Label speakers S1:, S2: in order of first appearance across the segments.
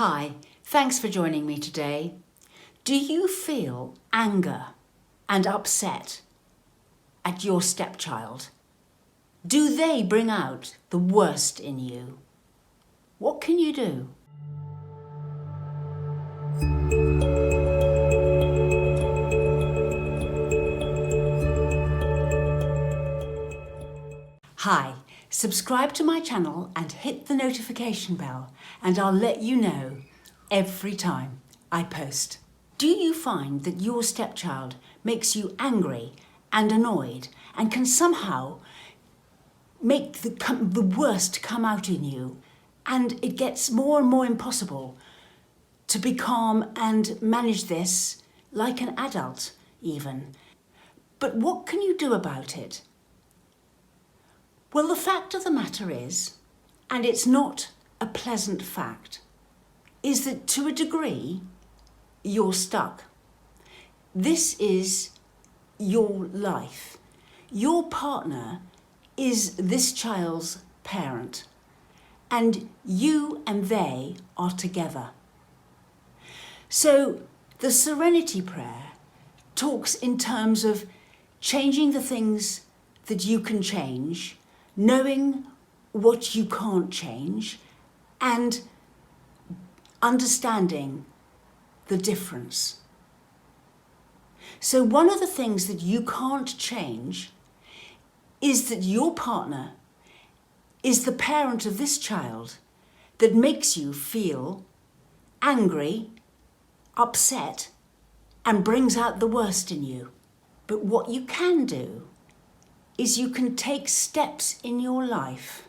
S1: Hi, thanks for joining me today. Do you feel anger and upset at your stepchild? Do they bring out the worst in you? What can you do? Hi, subscribe to my channel and hit the notification bell and I'll let you know every time I post. Do you find that your stepchild makes you angry and annoyed and can somehow make the worst come out in you, and it gets more and more impossible to be calm and manage this like an adult even? But what can you do about it? Well, the fact of the matter is, and it's not a pleasant fact, is that to a degree, you're stuck. This is your life. Your partner is this child's parent, and you and they are together. So the Serenity Prayer talks in terms of changing the things that you can change, knowing what you can't change, and understanding the difference. So one of the things that you can't change is that your partner is the parent of this child that makes you feel angry, upset, and brings out the worst in you. But what you can do is you can take steps in your life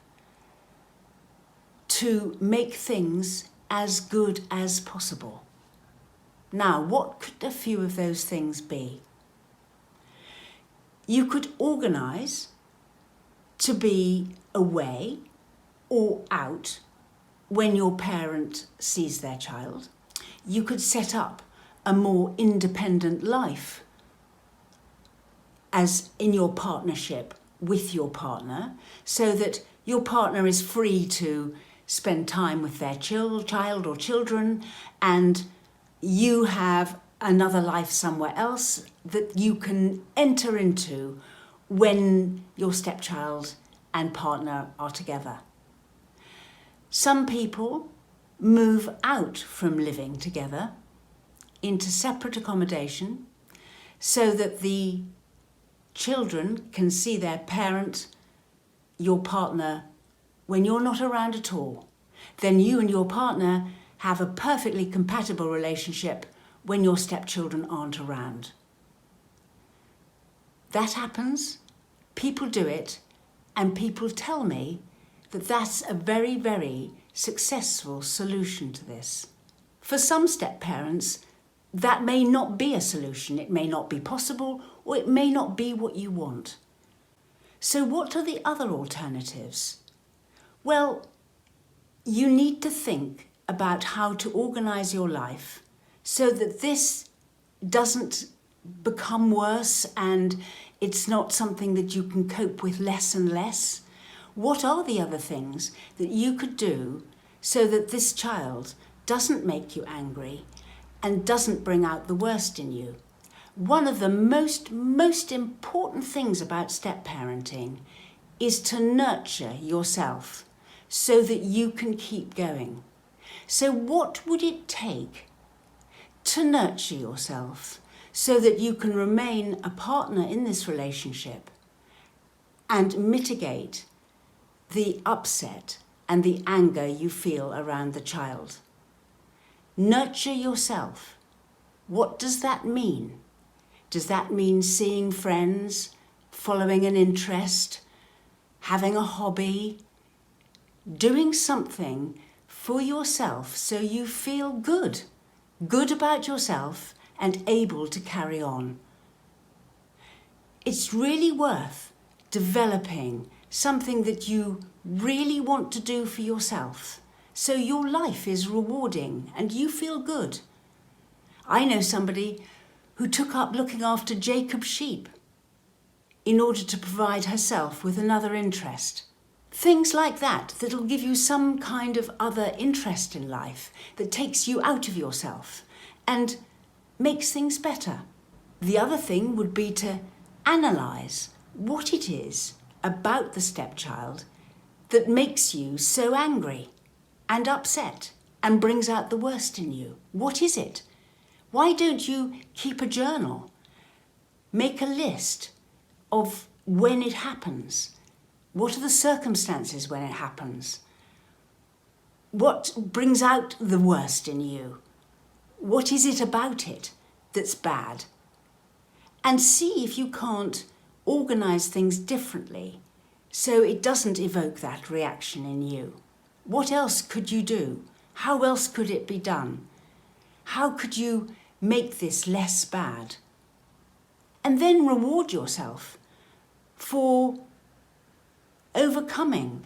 S1: to make things as good as possible. Now, what could a few of those things be? You could organise to be away or out when your parent sees their child. You could set up a more independent life as in your partnership with your partner, so that your partner is free to spend time with their child or children, and you have another life somewhere else that you can enter into when your stepchild and partner are together. Some people move out from living together into separate accommodation so that the children can see their parent, your partner, when you're not around at all. Then you and your partner have a perfectly compatible relationship when your stepchildren aren't around. That happens, people do it, and people tell me that that's a very, very successful solution to this. For some step-parents, that may not be a solution. It may not be possible, or it may not be what you want. So what are the other alternatives? Well, you need to think about how to organise your life so that this doesn't become worse and it's not something that you can cope with less and less. What are the other things that you could do so that this child doesn't make you angry and doesn't bring out the worst in you? One of the most important things about step-parenting is to nurture yourself so that you can keep going. So what would it take to nurture yourself so that you can remain a partner in this relationship and mitigate the upset and the anger you feel around the child? Nurture yourself. What does that mean? Does that mean seeing friends, following an interest, having a hobby, doing something for yourself so you feel good about yourself and able to carry on? It's really worth developing something that you really want to do for yourself, so your life is rewarding and you feel good. I know somebody who took up looking after Jacob's sheep in order to provide herself with another interest. Things like that, that'll give you some kind of other interest in life that takes you out of yourself and makes things better. The other thing would be to analyse what it is about the stepchild that makes you so angry and upset and brings out the worst in you. What is it? Why don't you keep a journal? Make a list of when it happens. What are the circumstances when it happens? What brings out the worst in you? What is it about it that's bad? And see if you can't organise things differently so it doesn't evoke that reaction in you. What else could you do? How else could it be done? How could you make this less bad? And then reward yourself for overcoming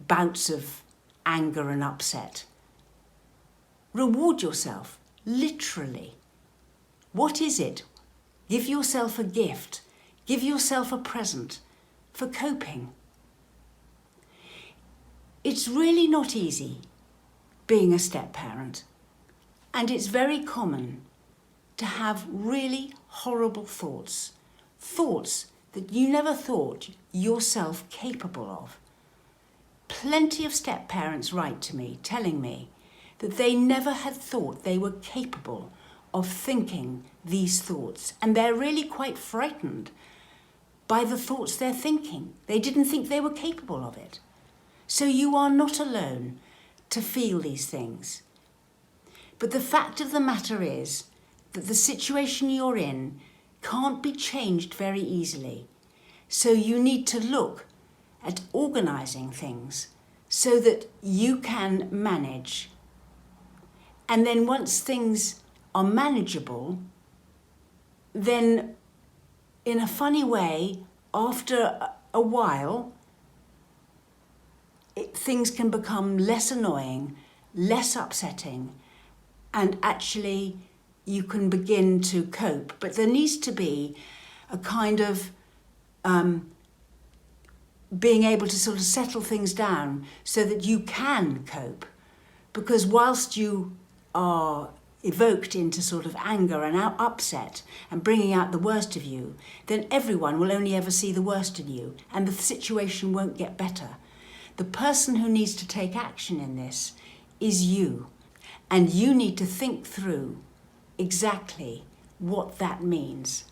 S1: bouts of anger and upset. Reward yourself, literally. What is it? Give yourself a gift. Give yourself a present for coping. It's really not easy being a step-parent, and it's very common to have really horrible thoughts that you never thought yourself capable of. Plenty of step-parents write to me telling me that they never had thought they were capable of thinking these thoughts, and they're really quite frightened by the thoughts they're thinking. They didn't think they were capable of it. So you are not alone to feel these things. But the fact of the matter is that the situation you're in can't be changed very easily. So you need to look at organising things so that you can manage. And then once things are manageable, then in a funny way, after a while, things can become less annoying, less upsetting, and actually you can begin to cope. But there needs to be a kind of being able to sort of settle things down so that you can cope. Because whilst you are evoked into sort of anger and upset and bringing out the worst of you, then everyone will only ever see the worst in you and the situation won't get better. The person who needs to take action in this is you, and you need to think through exactly what that means.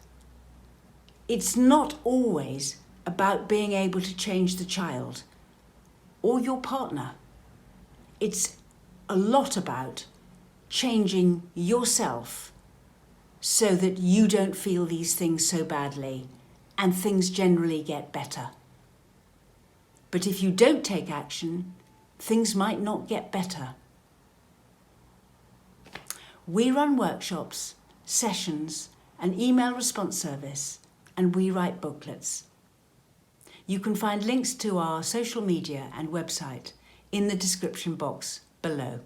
S1: It's not always about being able to change the child or your partner. It's a lot about changing yourself so that you don't feel these things so badly and things generally get better. But if you don't take action, things might not get better. We run workshops, sessions, an email response service, and we write booklets. You can find links to our social media and website in the description box below.